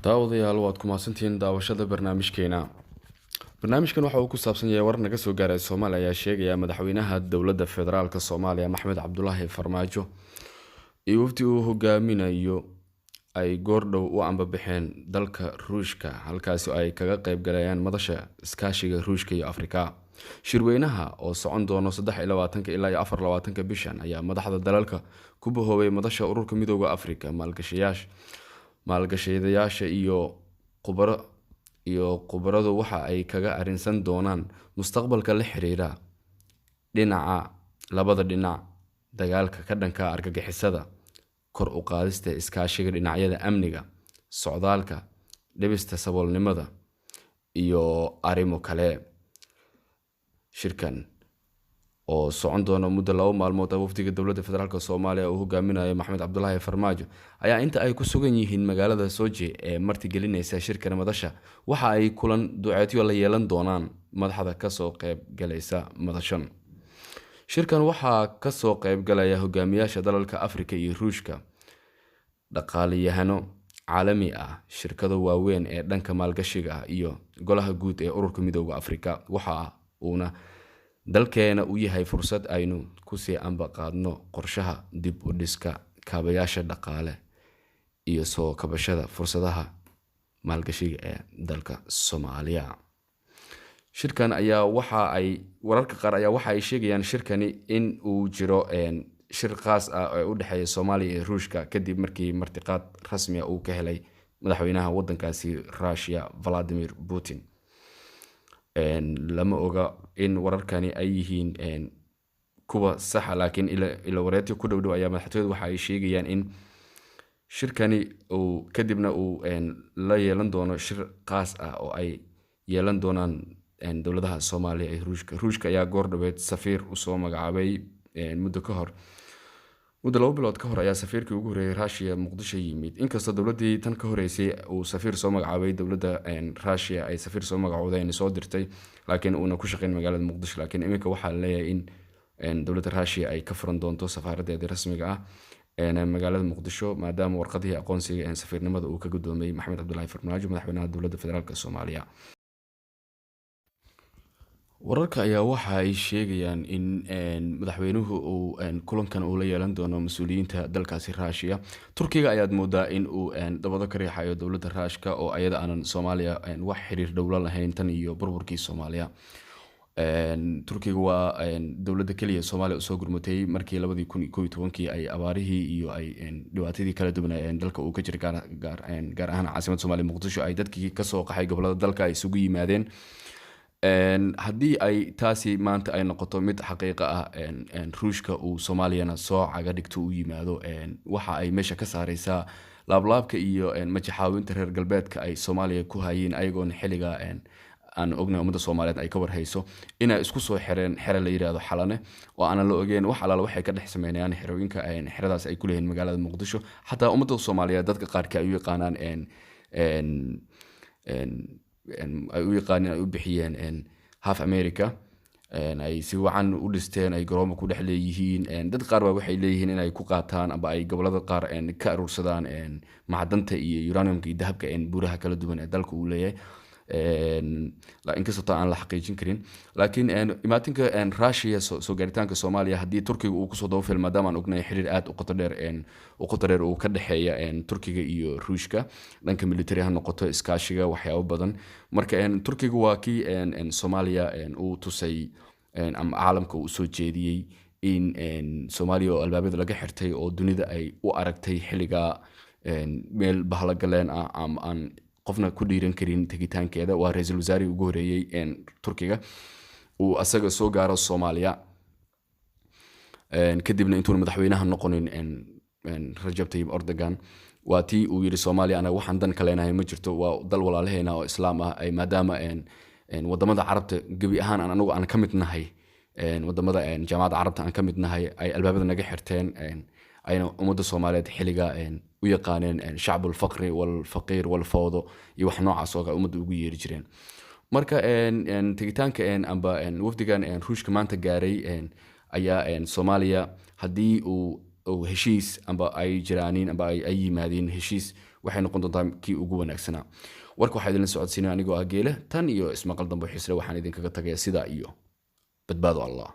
daawadayaal waad ku mahadsantihiin daawashada barnaamijkeena. Barnaamijkan waxa uu ku saabsan yahay war naga soo gaaray Soomaaliya ayaa sheegaya madaxweynaha dowladda federaalka Soomaaliya Maxamed Cabdullaahi Farmaajo iyo wafdi uu hogaaminayo ay goordhow u ambabixeen dalka Ruushka halkaas ay kaga qayb galayaan madasha iskaashiga Ruushka iyo Afrika. Shirweynaha oo socon doono 23 ilaa 24 bishan ayaa madaxda dalalka ku bahoobay madasha ururka midowga Afrika maalgashadayaasha iyo khubaradu waxa ay kaga arinsan doonaan mustaqbalka la xiriira dhinaca labada dhinac dagaalka ka dhanka argagixisada, kor u qaadista iskaashiga dhinacyada amniga, socdaalka, dhibista saboolnimada iyo arrimo kale. Shirkan oo socon doona muddo 2 maalmood wafdiga dowladda federaalka Soomaaliya uu hogaaminayo Maxamed Cabdullaahi Farmaajo ayaa inta ay ku sugan yihiin magaalada Soji ee martigelinaysa shirkan madasha waxa ay kulan duceedyo la yeelan doonaan madaxda ka soo qayb galaysa madashan. Shirkan waxa ka soo qayb galaya hogaamiyaasha dalalka Afrika iyo Ruushka, dhaqaaliyahano caalami ah, shirkado waaweyn ee dhanka maalgashiga iyo golaha guud ee ururka midowga Afrika. Waxa uuna dalkeena u yahay fursad aynu ku sii ambaqaadno qorshaha dib u dhiska kaabayaasha dhaqaale iyo soo kabashada fursadaha maalgashiga ee dalka Soomaaliya. Shirkan ayaa wararka qaar ayaa waxa ay sheegayaan shirkani in uu jiro shir qaas ah oo u dhaxeeya Soomaaliya iyo Ruushka kadib markii martiqaad rasmi ah uu ka helay madaxweynaha wadankaasi Russia Vladimir Putin. lama oga in wararkani ay yihiin kuwa sax ah, laakiin ila wareedyo ku dhow ayaa madaxtooyadu waxa ay sheegayaan in shirkani uu kadibna uu la yeelan doono shir qaas ah oo ay yeelan doonaan dowladaha Soomaaliya iyo Ruushka ayaa goordhaweed safiir u soo magacaabay muddo 2 bilood ka hor ayaa safiirkii ugu horeeyay Russia Muqdisho yimid. Inkastoo dowladii tan ka horeysay uu safiir soo magacaabay, dowladda Russia ay safiir soo magacowday soo dirtay laakiin uuna ku shaqeyn magaalada Muqdisho. Laakiin iminka waxaa la leeyahay in dowladda Russia ay ka furan doonto safaaradeeda rasmiga ah magaalada Muqdisho maadaama warqadii aqoonsiga safiirnimada uu ka gudoomay Maxamed Cabdullaahi Farmaajo madaxweynaha dowladda federaalka Soomaaliya. wararka ayaa waxa ay sheegayaan in madaxweynuhu uu kulankan uu la yeelan doono mas'uuliyiinta dalkaasi Russia. Turkiga ayaa moodaa in uu dabada ka riixayo dowladda Ruushka oo ayada aanan Soomaaliya wax xiriir dowlad lahayn tan iyo burburkii Soomaaliya. Turkiga waa dowladda kaliya Soomaaliya u soo gurmatay markii 2011 ay abaarihii iyo ay dhibaatadii kala duwan dalka uu ka jiray gaar ahaan caasimadda Soomaaliya Muqdisho ay dadkii ka soo qaxay gobolada dalka ay isugu yimaadeen. haddii ay taasi maanta ay noqoto mid xaqiiqo ah Ruushka uu Soomaaliyana soo caga dhigto u yimaado waxa ay meesha ka saaraysaa laablaabka iyo majaxaawinta reer galbeedka ay Soomaaliya ku hayeen ayagoon xiliga aan ognahay ummadda Soomaaliyeed ay ka warhayso inay isku soo xireen xero la yiraahdo Xalane oo aan la ogeyn wax alaal waxay ka dhex sameeyaan xerooyinka xeradaas ay ku leeyihiin magaalada Muqdisho. Xataa ummadda Soomaaliyeed dadka qaarka ay u yaqaanaan ay u yaqaaneen ay u bixiyeen half America ay si wacan u dhisteen ay garoomo ku dhex leeyihiin. dad qaar waxay leeyihiin in ay ku qaataan aba ay gobolada qaar ka urursadaan macdanta iyo uraniumka iyo dahabka buuraha kala duwan ee dalka uu leeyahay. inkastoo aan la xaqiijin karin laakiin imaatinka Russia soo gaaritaanka Soomaaliya haddii Turkiga uu ku soo daba film maadaama aan ognahay xiriir aad u qoto dheer uu ka dhaxeeya Turkiga iyo Ruushka dhanka military ha noqoto iskaashiga waxyaabo badan. Marka Turkiga waa kii Soomaaliya uu tusay ama caalamka uu soo jeediyay in Soomaaliya oo albaabada laga xirtay oo dunida ay u aragtay xiliga meel bahla galeen ah ama aan qofna ku dhiiran karin tagitaankeeda. waa ra'iisul wasaarihii ugu horeeyay Turkiga uu asaga soo gaaro Soomaaliya kadibna intuu madaxweynaha noqonin Rajab Tayyip Erdogan waa tii uu yiri Soomaaliya anaga waxaan dan ka leenahay ma jirto, waa dal walaalaheena oo islaam ah ay maadaama wadamada carabta gabi ahaan anagu aan ka mid nahay wadamada jaamacadda carabta aan ka mid nahay ay albaabada naga xirteen ayna ummadda Soomaaliyeed xiliga u yaqaaneen shacbul faqri wal faqir wal fawdo iyo wax noocaas oo ummadda ugu yeeri jireen. Marka tagitaanka amba wafdigan Ruushka maanta gaaray ayaa Soomaaliya haddii uu oo heshiis amba ay jiraaniin amba ay yimaadeen heshiis waxay noqon doontaa kii ugu wanaagsanaa. warka waxaa idinla socodsiinaya anigoo ah Geele, tan iyo ismaqal dambe xiisle waxaan idinkaga tagayaa sidaa iyo badbaado Allah.